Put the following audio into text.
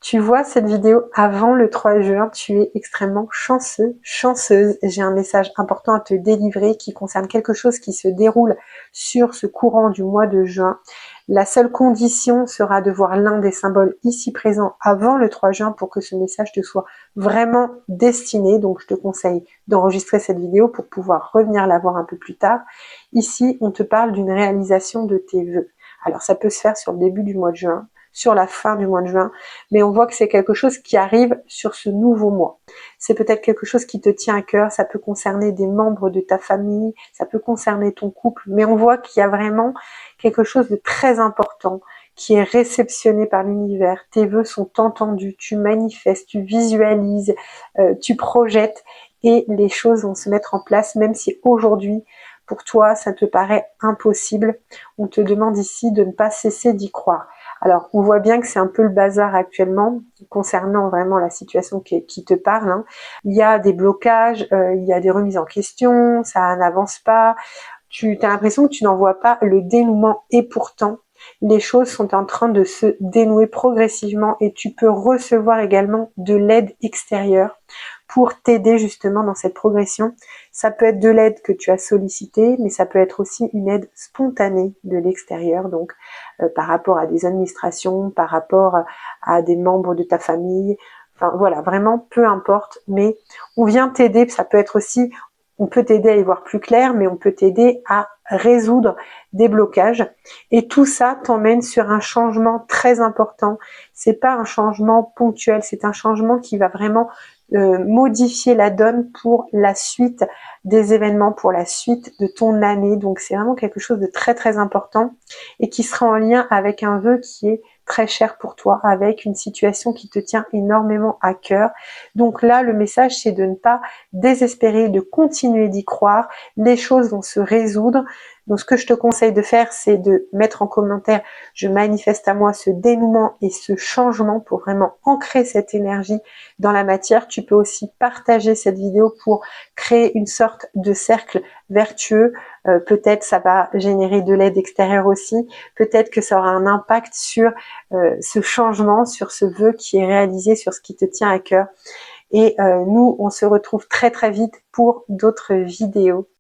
Tu vois cette vidéo avant le 3 juin, tu es extrêmement chanceux, chanceuse. J'ai un message important à te délivrer qui concerne quelque chose qui se déroule sur ce courant du mois de juin. La seule condition sera de voir l'un des symboles ici présents avant le 3 juin pour que ce message te soit vraiment destiné. Donc je te conseille d'enregistrer cette vidéo pour pouvoir revenir la voir un peu plus tard. Ici, on te parle d'une réalisation de tes vœux. Alors ça peut se faire sur le début du mois de juin, sur la fin du mois de juin, mais on voit que c'est quelque chose qui arrive sur ce nouveau mois. C'est peut-être quelque chose qui te tient à cœur, ça peut concerner des membres de ta famille, ça peut concerner ton couple, mais on voit qu'il y a vraiment quelque chose de très important qui est réceptionné par l'univers. Tes vœux sont entendus, tu manifestes, tu visualises, tu projettes et les choses vont se mettre en place, même si aujourd'hui, pour toi, ça te paraît impossible. On te demande ici de ne pas cesser d'y croire. Alors, on voit bien que c'est un peu le bazar actuellement, concernant vraiment la situation qui te parle. Hein. Il y a des blocages, il y a des remises en question, ça n'avance pas. Tu as l'impression que tu n'en vois pas le dénouement et pourtant, les choses sont en train de se dénouer progressivement et tu peux recevoir également de l'aide extérieure pour t'aider justement dans cette progression. Ça peut être de l'aide que tu as sollicitée, mais ça peut être aussi une aide spontanée de l'extérieur, donc par rapport à des administrations, par rapport à des membres de ta famille, enfin voilà, vraiment peu importe, mais on vient t'aider, ça peut être aussi, on peut t'aider à y voir plus clair, mais on peut t'aider à résoudre des blocages. Et tout ça t'emmène sur un changement très important. C'est pas un changement ponctuel, c'est un changement qui va vraiment modifier la donne pour la suite des événements, pour la suite de ton année. Donc c'est vraiment quelque chose de très très important et qui sera en lien avec un vœu qui est très cher pour toi, avec une situation qui te tient énormément à cœur. Donc là, le message, c'est de ne pas désespérer, de continuer d'y croire. Les choses vont se résoudre. Donc ce que je te conseille de faire, c'est de mettre en commentaire « Je manifeste à moi ce dénouement et ce changement » pour vraiment ancrer cette énergie dans la matière. Tu peux aussi partager cette vidéo pour créer une sorte de cercle vertueux. Peut-être ça va générer de l'aide extérieure aussi. Peut-être que ça aura un impact sur ce changement, sur ce vœu qui est réalisé, sur ce qui te tient à cœur. Et nous, on se retrouve très très vite pour d'autres vidéos.